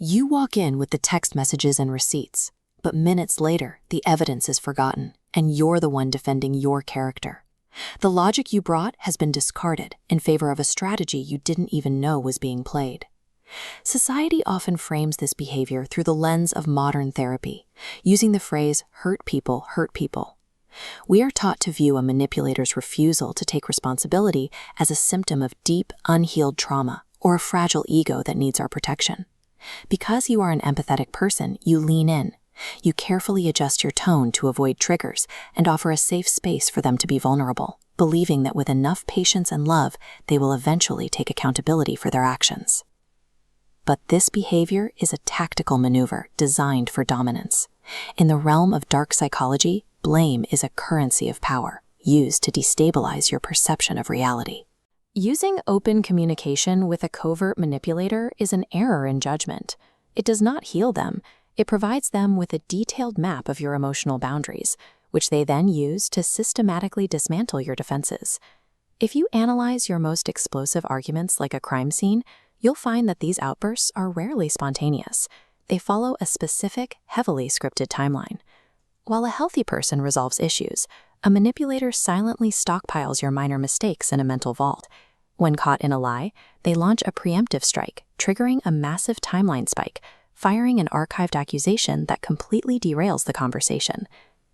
You walk in with the text messages and receipts, but minutes later, the evidence is forgotten, and you're the one defending your character. The logic you brought has been discarded in favor of a strategy you didn't even know was being played. Society often frames this behavior through the lens of modern therapy, using the phrase, hurt people hurt people. We are taught to view a manipulator's refusal to take responsibility as a symptom of deep, unhealed trauma or a fragile ego that needs our protection. Because you are an empathetic person, you lean in. You carefully adjust your tone to avoid triggers and offer a safe space for them to be vulnerable, believing that with enough patience and love, they will eventually take accountability for their actions. But this behavior is a tactical maneuver designed for dominance. In the realm of dark psychology, blame is a currency of power, used to destabilize your perception of reality. Using open communication with a covert manipulator is an error in judgment. It does not heal them. It provides them with a detailed map of your emotional boundaries, which they then use to systematically dismantle your defenses. If you analyze your most explosive arguments like a crime scene, you'll find that these outbursts are rarely spontaneous. They follow a specific, heavily scripted timeline. While a healthy person resolves issues, a manipulator silently stockpiles your minor mistakes in a mental vault. When caught in a lie, they launch a preemptive strike, triggering a massive timeline spike, firing an archived accusation that completely derails the conversation.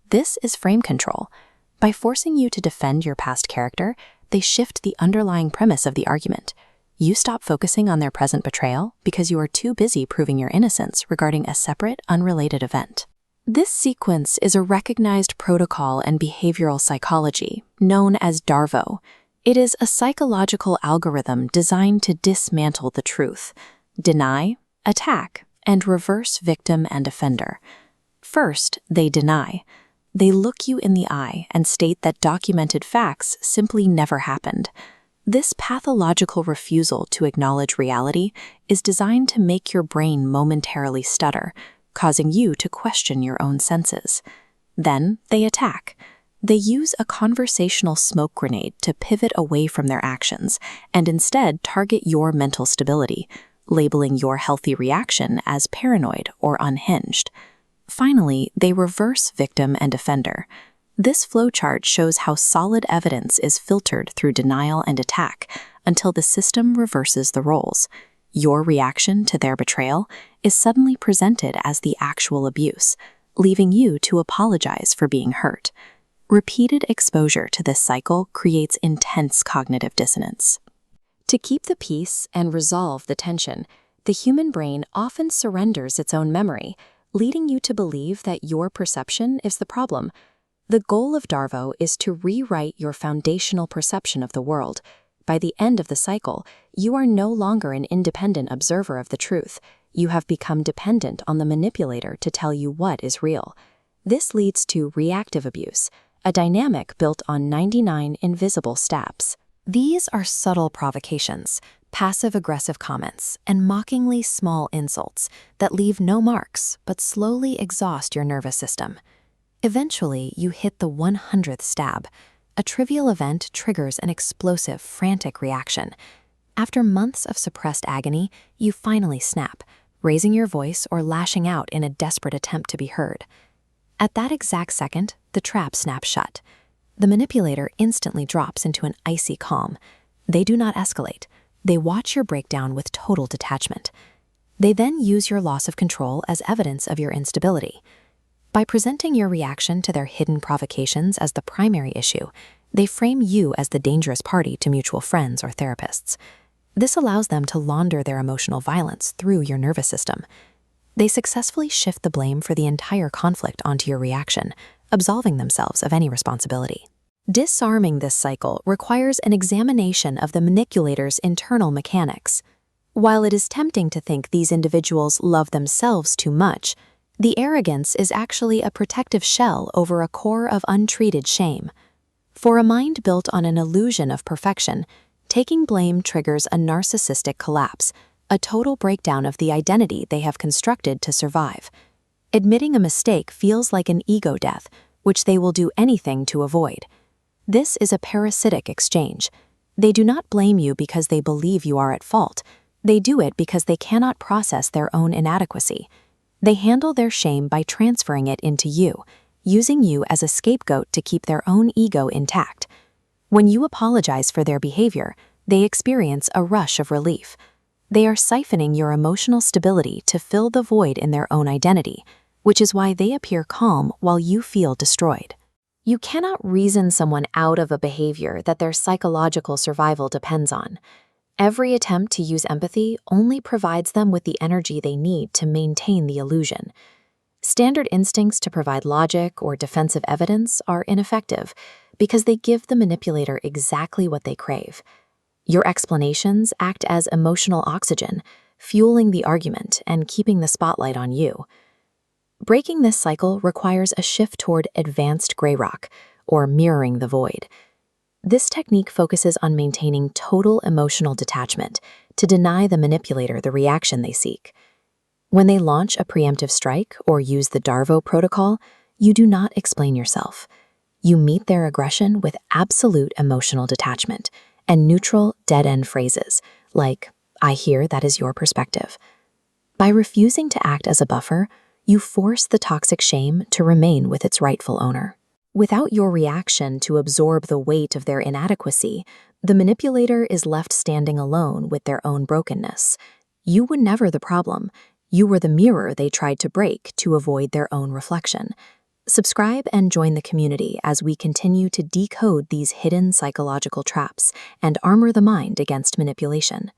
This is frame control. By forcing you to defend your past character, they shift the underlying premise of the argument. You stop focusing on their present betrayal because you are too busy proving your innocence regarding a separate, unrelated event. This sequence is a recognized protocol in behavioral psychology, known as DARVO. It is a psychological algorithm designed to dismantle the truth, deny, attack, and reverse victim and offender. First, they deny. They look you in the eye and state that documented facts simply never happened. This pathological refusal to acknowledge reality is designed to make your brain momentarily stutter, causing you to question your own senses. Then they attack. They use a conversational smoke grenade to pivot away from their actions and instead target your mental stability, labeling your healthy reaction as paranoid or unhinged. Finally, they reverse victim and offender. This flowchart shows how solid evidence is filtered through denial and attack until the system reverses the roles. Your reaction to their betrayal is suddenly presented as the actual abuse, leaving you to apologize for being hurt. Repeated exposure to this cycle creates intense cognitive dissonance. To keep the peace and resolve the tension, the human brain often surrenders its own memory, leading you to believe that your perception is the problem. The goal of DARVO is to rewrite your foundational perception of the world. By the end of the cycle, you are no longer an independent observer of the truth. You have become dependent on the manipulator to tell you what is real. This leads to reactive abuse, a dynamic built on 99 invisible steps. These are subtle provocations, passive-aggressive comments, and mockingly small insults that leave no marks but slowly exhaust your nervous system. Eventually, you hit the 100th stab. A trivial event triggers an explosive, frantic reaction. After months of suppressed agony, you finally snap, raising your voice or lashing out in a desperate attempt to be heard. At that exact second, the trap snaps shut. The manipulator instantly drops into an icy calm. They do not escalate. They watch your breakdown with total detachment. They then use your loss of control as evidence of your instability. By presenting your reaction to their hidden provocations as the primary issue, they frame you as the dangerous party to mutual friends or therapists. This allows them to launder their emotional violence through your nervous system. They successfully shift the blame for the entire conflict onto your reaction, absolving themselves of any responsibility. Disarming this cycle requires an examination of the manipulator's internal mechanics. While it is tempting to think these individuals love themselves too much, the arrogance is actually a protective shell over a core of untreated shame. For a mind built on an illusion of perfection, taking blame triggers a narcissistic collapse, a total breakdown of the identity they have constructed to survive. Admitting a mistake feels like an ego death, which they will do anything to avoid. This is a parasitic exchange. They do not blame you because they believe you are at fault. They do it because they cannot process their own inadequacy. They handle their shame by transferring it into you, using you as a scapegoat to keep their own ego intact. When you apologize for their behavior, they experience a rush of relief. They are siphoning your emotional stability to fill the void in their own identity, which is why they appear calm while you feel destroyed. You cannot reason someone out of a behavior that their psychological survival depends on. Every attempt to use empathy only provides them with the energy they need to maintain the illusion. Standard instincts to provide logic or defensive evidence are ineffective because they give the manipulator exactly what they crave. Your explanations act as emotional oxygen, fueling the argument and keeping the spotlight on you. Breaking this cycle requires a shift toward advanced gray rock, or mirroring the void. This technique focuses on maintaining total emotional detachment to deny the manipulator the reaction they seek. When they launch a preemptive strike or use the DARVO Protocol, you do not explain yourself. You meet their aggression with absolute emotional detachment and neutral, dead-end phrases like, "I hear that is your perspective." By refusing to act as a buffer, you force the toxic shame to remain with its rightful owner. Without your reaction to absorb the weight of their inadequacy, the manipulator is left standing alone with their own brokenness. You were never the problem. You were the mirror they tried to break to avoid their own reflection. Subscribe and join the community as we continue to decode these hidden psychological traps and armor the mind against manipulation.